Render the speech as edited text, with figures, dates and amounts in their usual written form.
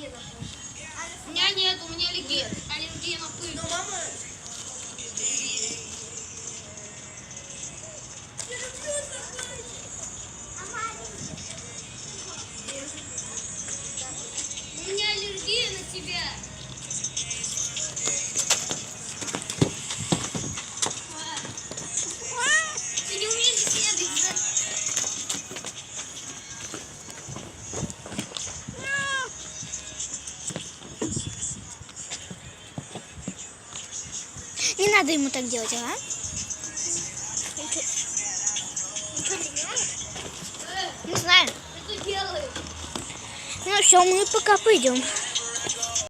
У меня нет, у меня аллергия на пыль. Но мама... У меня аллергия на тебя. Ты не умеешь бегать, да? Не надо ему так делать, ага? Ничего не делаешь? Не знаю. Что ты делаешь? Ну все, мы пока пойдем.